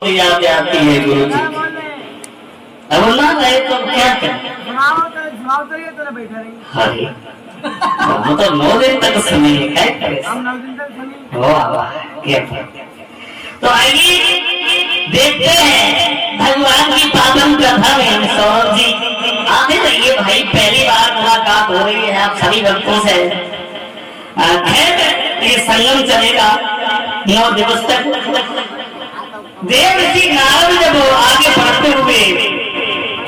याद आती है गुरु जी। अब ना रहे तो क्या करें? हरे मतलब 9 दिन तक सुनिए, क्या करें? क्या तो आइए देखते हैं भगवान की पावन कथा में सौरभ जी आते रहिए भाई। पहली बार मुलाकात हो रही है आप सभी भक्तों से। खैर ये संगम चलेगा 9 दिवस तक। देव ऋषि नारद जब आगे बढ़ते हुए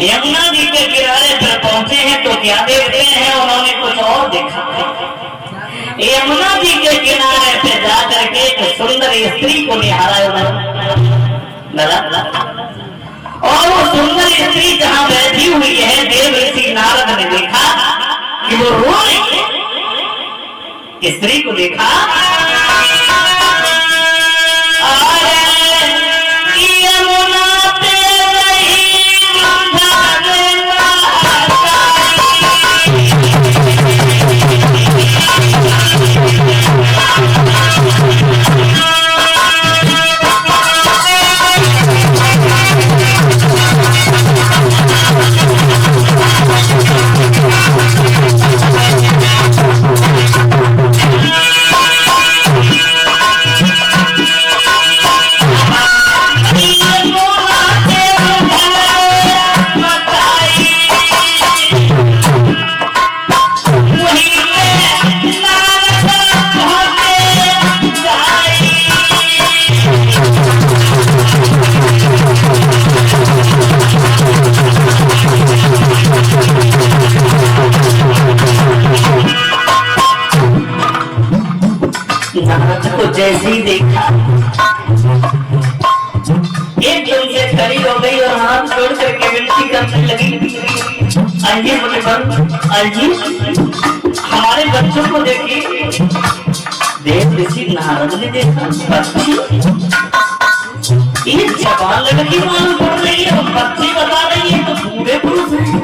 यमुना जी के किनारे पर पहुंचे हैं तो क्या देखते हैं? उन्होंने कुछ और देखा। यमुना जी के किनारे पे जाकर के एक सुंदर स्त्री को निहारा और वो सुंदर स्त्री जहां बैठी हुई है देव ऋषि नारद ने देखा कि वो रो रही है। स्त्री को देखा को जैसे ही देखा एकदम से खड़ी हो गई और हाथ जोड़ करके विनती करने लगी, आइए मुझे आइए हमारे बच्चों को देखिए। देव ऋषि नारद ने देखा बच्ची ये जवान लड़की मालूम पड़ रही है और बच्ची बता रही है तो पूरे पुरुष हैं।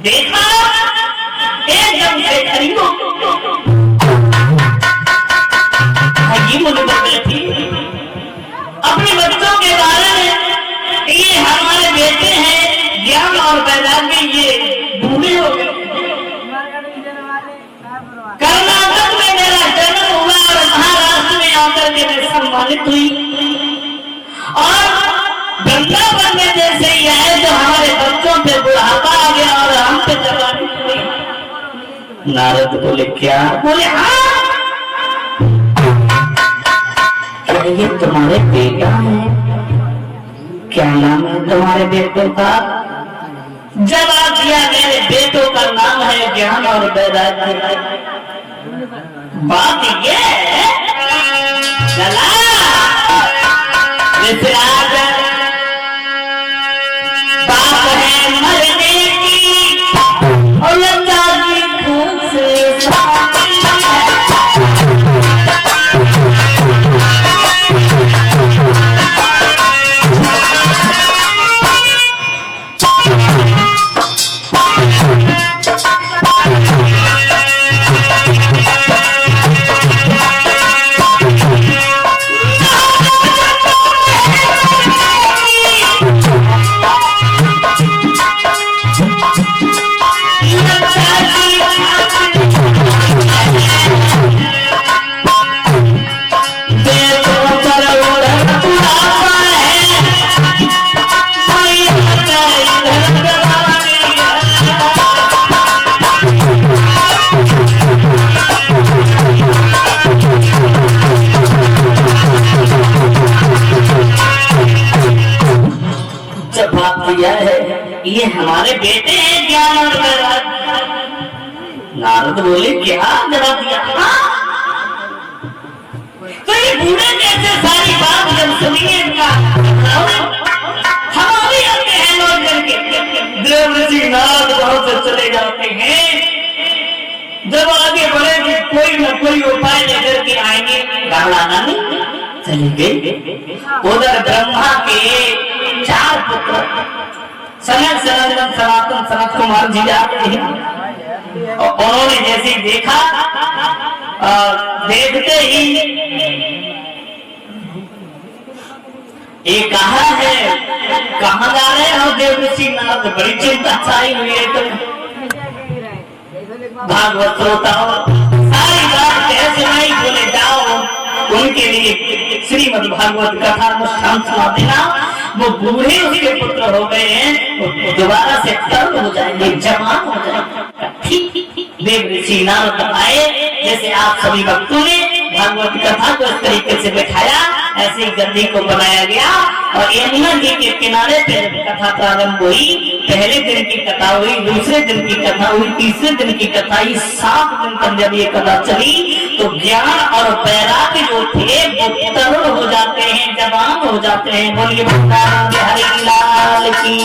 देखा एकदम से खड़ी हो ये मुझे बता थी अपने बच्चों के बारे में ये हमारे बेटे हैं ज्ञान और वैराग्य ये बूढ़े हो गए। कर्नाटक में मेरा जन्म हुआ और महाराष्ट्र में आकर के मैं सम्मानित हुई और वृंदावन में जैसे ही है तो हमारे बच्चों पे बुढ़ापा आ गया और हम पे जवानी हुई। नारद बोले क्या? बोले हाँ। क्या ये तुम्हारे बेटा है? क्या नाम है तुम्हारे बेटे का? जवाब दिया मेरे बेटों का नाम है ज्ञान और वैराग्य। बात ये चला नारद बोले क्या जवाब दिया? तो ये बूढ़े जैसे सारी बात जब सुनिए इनका हम भी आते हैं लौट करके देव ऋषि नारद वहां से चले जाते हैं। जब आगे बढ़ेंगे कोई न कोई उपाय लेकर के आएंगे, घबराना नहीं, चले गए। उधर ब्रह्मा के 4 पुत्र सनत सनातन सनातन सनत कुमार जी जाते हैं और उन्होंने जैसे देखा देखते ही ये कहा है कहाँ जा रहे हो देव ऋषि नारद? बड़ी चिंता छाई हुई है। तो भागवत श्रोताओं सारी बात कह सुनाई, बोले जाओ उनके लिए श्रीमद् भागवत कथा अनुष्ठान सुना देना। वो बूढ़े उसके पुत्र हो गए हैं, वो दोबारा से तरुण हो जाएंगे, जवान हो जाएंगे। देव ऋषि नारद आए, जैसे आप सभी भक्तों ने भागवत कथा को इस तरीके से बैठाया, ऐसे ही गद्दी को बनाया गया और यमुना जी के किनारे पे कथा प्रारंभ हुई। पहले दिन की कथा हुई, दूसरे दिन की कथा हुई, तीसरे दिन की कथा हुई। 7 दिन तक जब ये कथा चली तो ज्ञान और वैराग्य जो थे वो तरुण हो जाते हैं, जवान हो जाते हैं। बोलिए हरि लाल की।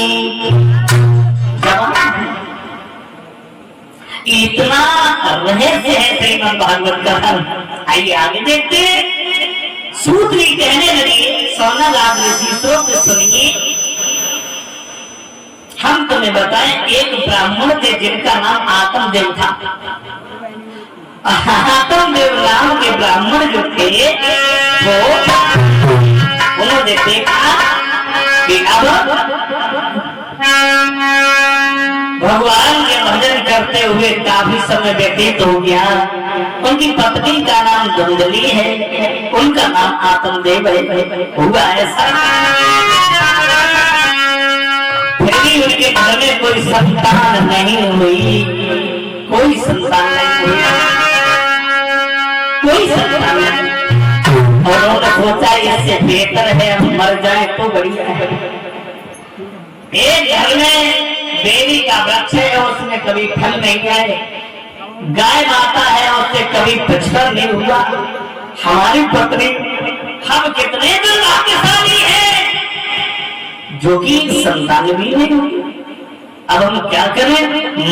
इतना रहस्य है श्रीमद् भागवत कथा। आइए आगे देखते हैं। सूत जी कहने लगे, सोनालाल ऋषि श्रोत सुनिए, हम तुम्हें बताएं एक ब्राह्मण थे जिनका नाम आत्मदेव था। आत्मदेव नाम के ब्राह्मण जो थे वो उन्होंने देखा कि अब भगवान के भजन करते हुए काफी समय व्यतीत हो गया। उनकी पत्नी का नाम धुंधली है, उनका नाम आत्मदेव है। हुआ ऐसा फिर भी उनके घर में कोई संतान नहीं हुई, कोई संतान नहीं हुई, कोई संतान नहीं। और उन्होंने सोचा इससे बेहतर है हम मर जाए तो बढ़िया है। एक घर में बेरी का वृक्ष है, उसमें कभी फल नहीं आए। गाय माता है, उससे कभी बछड़ा नहीं हुआ। हमारी पत्नी हम कितने दुर्भाग्यशाली हैं जो कि संतान भी नहीं हुई। अब हम क्या करें?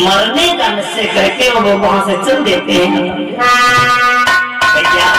मरने का निश्चय करके वो वहां से चल देते हैं। मरने का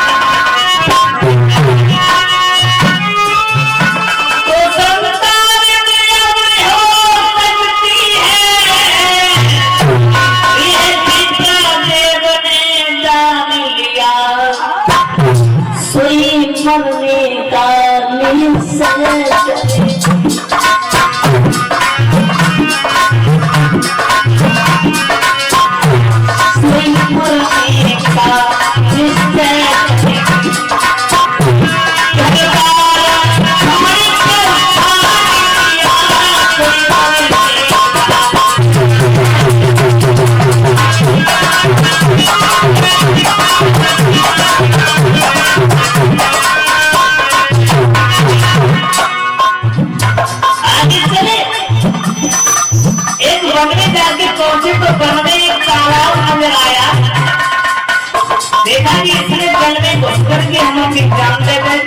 देखा कि इसने जल में घुस करके हम अपनी जान ले गए।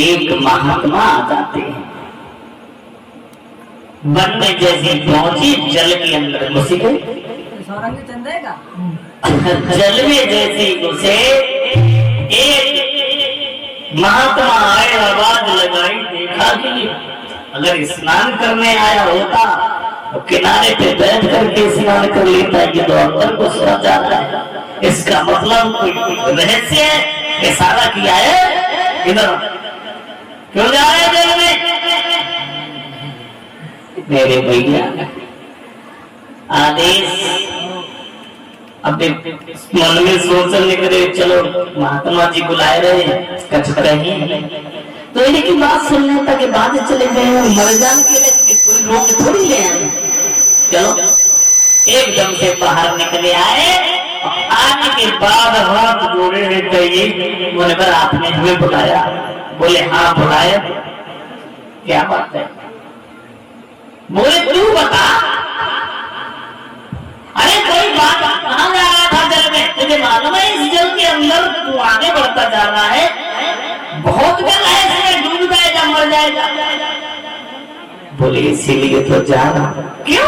एक महात्मा आ जाते हैं, वन में जैसे पहुंची जल के अंदर घुस गए। जल में जैसे घुसे एक महात्मा आए, आवाज लगाई, देखा कि अगर स्नान करने आया होता किनारे पे बैठ करके स्नान कर लेता है, ये तो अंदर को सो जाता है। इसका मतलब कोई रहस्य है, इशारा किया है इधर क्यों जा रहे हैं जल में मेरे भैया। आदेश अपने मन में सोचने करे, चलो महात्मा जी बुलाए रहे कछ कहीं तो इनकी बात सुनने तक बाद चले गए, मर जाने के लिए कोई रोक थोड़ी ले आए। चलो एकदम से बाहर निकले आए, आने के बाद हाथ जोड़े हुए चाहिए, बोले पर आपने हमें बुलाया? बोले हाँ बुलाया। क्या बात है? बोले तू बता। अरे कोई बात, कहाँ जा रहा था जल में? तुझे मालूम है इस जल के अंदर तू आगे बढ़ता जा रहा है, बहुत जल है, इसमें डूब जाएगा, मर जाएगा। बोले इसीलिए तो जा रहा हूं। क्यों?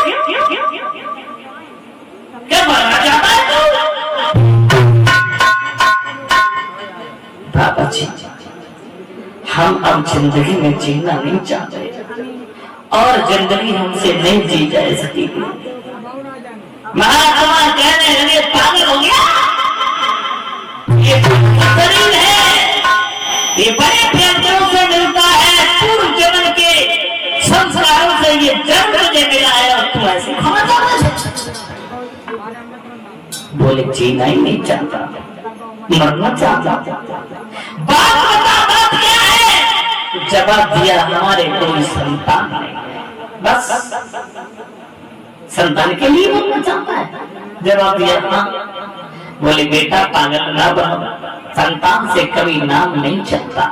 क्या मरना चाहता है तू? बाबा जी हम अब जिंदगी में जीना नहीं चाहते और जिंदगी हमसे नहीं जी जा सकती। महात्मा कहने लगे पागल हो गया, ये शरीर है, ये बड़े प्रेमियों से मिलता है, पूर्व जीवन के संस्कारों से ये जन्म तुझे मिला है और तू ऐसे खाना चाहता है। बोले जीना ही नहीं चाहता, मरना चाहता। बात बता, बात क्या है? जवाब दिया हमारे कोई संतान नहीं, बस संतान के लिए मरना चाहता है। जवाब दिया हाँ। बोले बेटा पागल ना बनो, संतान से कभी नाम नहीं चलता,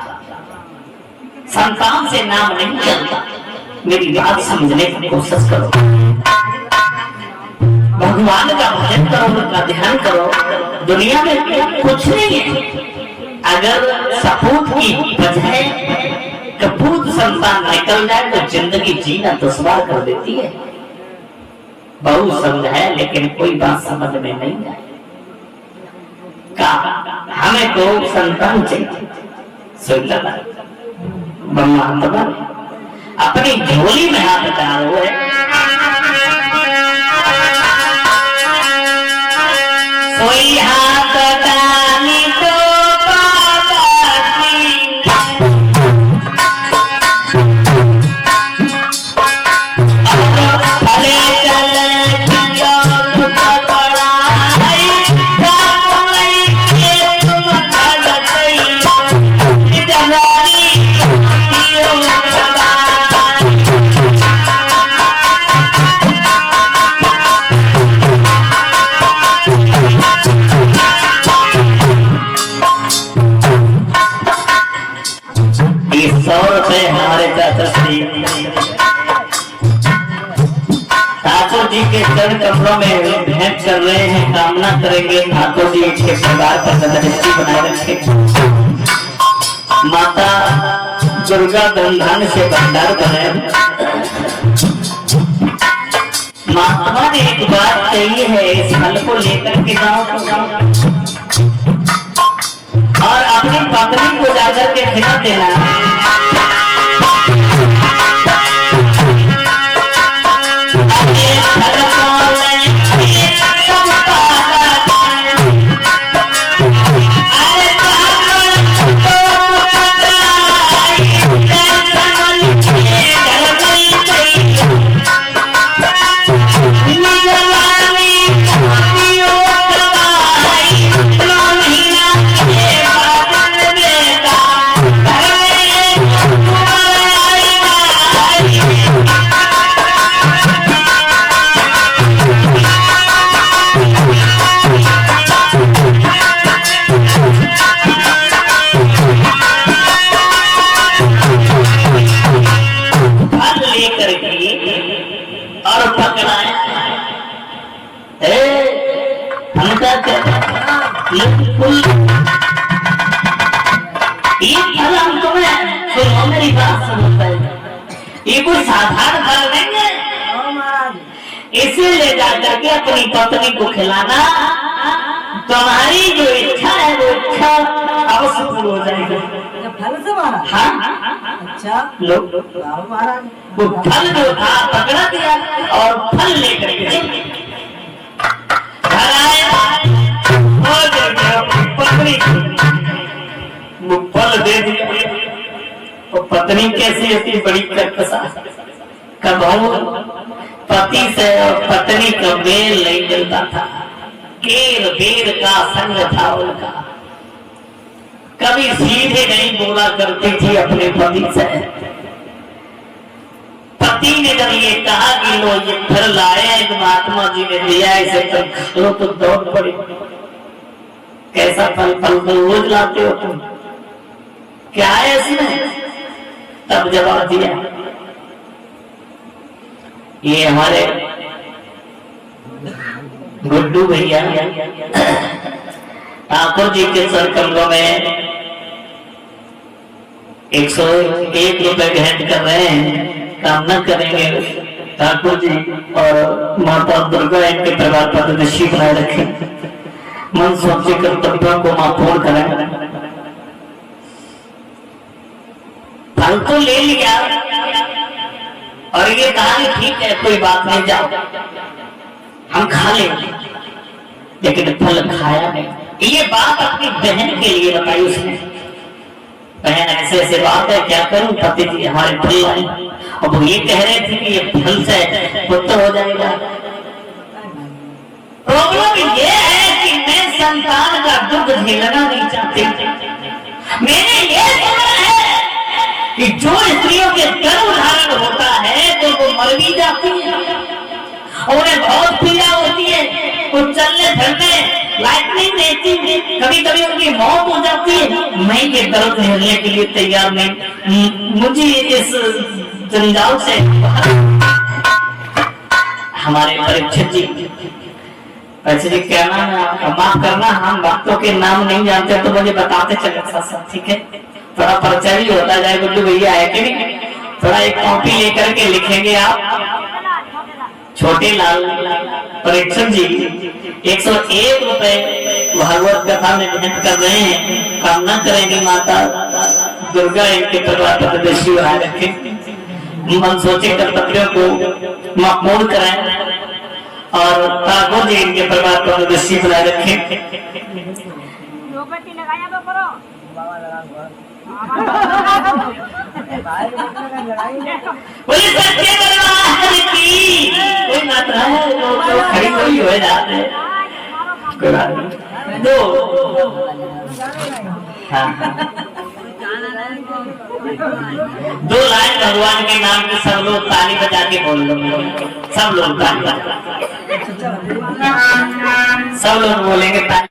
संतान से नाम नहीं चलता। मेरी बात समझने की कोशिश करो, भगवान का भजन करो, उनका ध्यान करो। दुनिया में कुछ नहीं है, अगर सपूत की बजाय कपूत संतान निकल जाए तो जिंदगी जीना दुश्वार कर देती है। बहुत समझाया लेकिन कोई बात समझ में नहीं आई। कहा हमें तो संतान चाहिए। सुन लगा महात्मा अपनी झोली में हाथ डाले हुए कोई हाथ डाली तो बाबा की भले चले हमारे ठाकुर जी के चरण कमलों में भेंट कर रहे हैं, कामना करेंगे ठाकुर जी के परिवार पर दृष्टि बनाए रखे। माता दुर्गा धन से भंडार बने। महात्मा ने एक बात कही है, इस फल को लेकर के जाओ और अपनी पत्नी को जाकर के खिला देना। मेरी बात सुनो, ये कोई साधारण फल नहीं है। इसे ले जाकर के अपनी पत्नी को खिलाना, तुम्हारी जो इच्छा है वो इच्छा अवश्य पूरी हो जाएगी। फल से मारा? हाँ अच्छा लोग महाराज वो फल जो था पकड़ा दिया और पत्नी कैसी होती बड़ी कर्कशा, कबहू पति से और पत्नी का मेल नहीं मिलता था, केर बेर का संग था उनका, कभी सीधे नहीं बोला करती थी अपने पति से। पति ने जब ये कहा कि लो ये फल लाए एक महात्मा जी ने दिया, इसे तो खा लो, तो दौड़ पड़ी। कैसा फल? फल तो रोज लाते हो तुम, क्या है इसमें? तब जवाब दिया, ये हमारे गुड्डू भैया ठाकुर जी के सर कमलों में 101 रुपए भेंट कर रहे हैं, कामना करेंगे ठाकुर जी और माता दुर्गा इनके परिवार पर दृष्टि बनाए रखें, मन सोचे कर्तव्यों को मापूर्ण करें। फल तो ले लिया और ये कहा कि ठीक है कोई बात नहीं, जाओ हम खा लेंगे, लेकिन फल खाया नहीं। ये बात अपनी बहन के लिए बताई उसने, बहन ऐसे ऐसे बात है, क्या करूं, पति जी हमारे फल लाए, और वो ये कह रहे थे कि ये फल से पुत्र हो जाएगा। प्रॉब्लम ये है कि मैं संतान का दुख झेलना नहीं चाहती। मैंने ये सुना है कि जो स्त्रियों के गर्भ धारण होता है तो वो मर भी जाती है, और उन्हें बहुत पीड़ा होती है, वो चलने फिरने लायक नहीं रहती, कभी कभी उनकी मौत हो जाती है। मैं ये दर्द झेलने के लिए तैयार नहीं, मुझे इस जंजाल से हमारे परीक्षित जी, वैसे जी क्या नाम है आपका, माफ करना हम भक्तों के नाम नहीं जानते तो मुझे बताते चले साथ, ठीक है? थोड़ा परिचय भी होता जाए। गुड्डू भैया है कि नहीं? थोड़ा एक कॉपी लेकर के लिखेंगे आप। छोटे लाल परीक्षक जी 101 रुपए भागवत कथा में भेंट कर रहे हैं, कामना करेंगे माता दुर्गा इनके परिवार पर दृष्टि बनाए रखे, मन सोचे कर्तव्यों को मापूर्ण कराएं और ठाकुर जी इनके परिवार पर दृष्टि बनाए रखे। कोई मात्रा है जो खड़ी खड़ी हो जाते हैं, दो दो लाइन भगवान के नाम की सब लोग ताली बजा के बोल लो, सब लोग ताली बजा, सब लोग बोलेंगे ताली।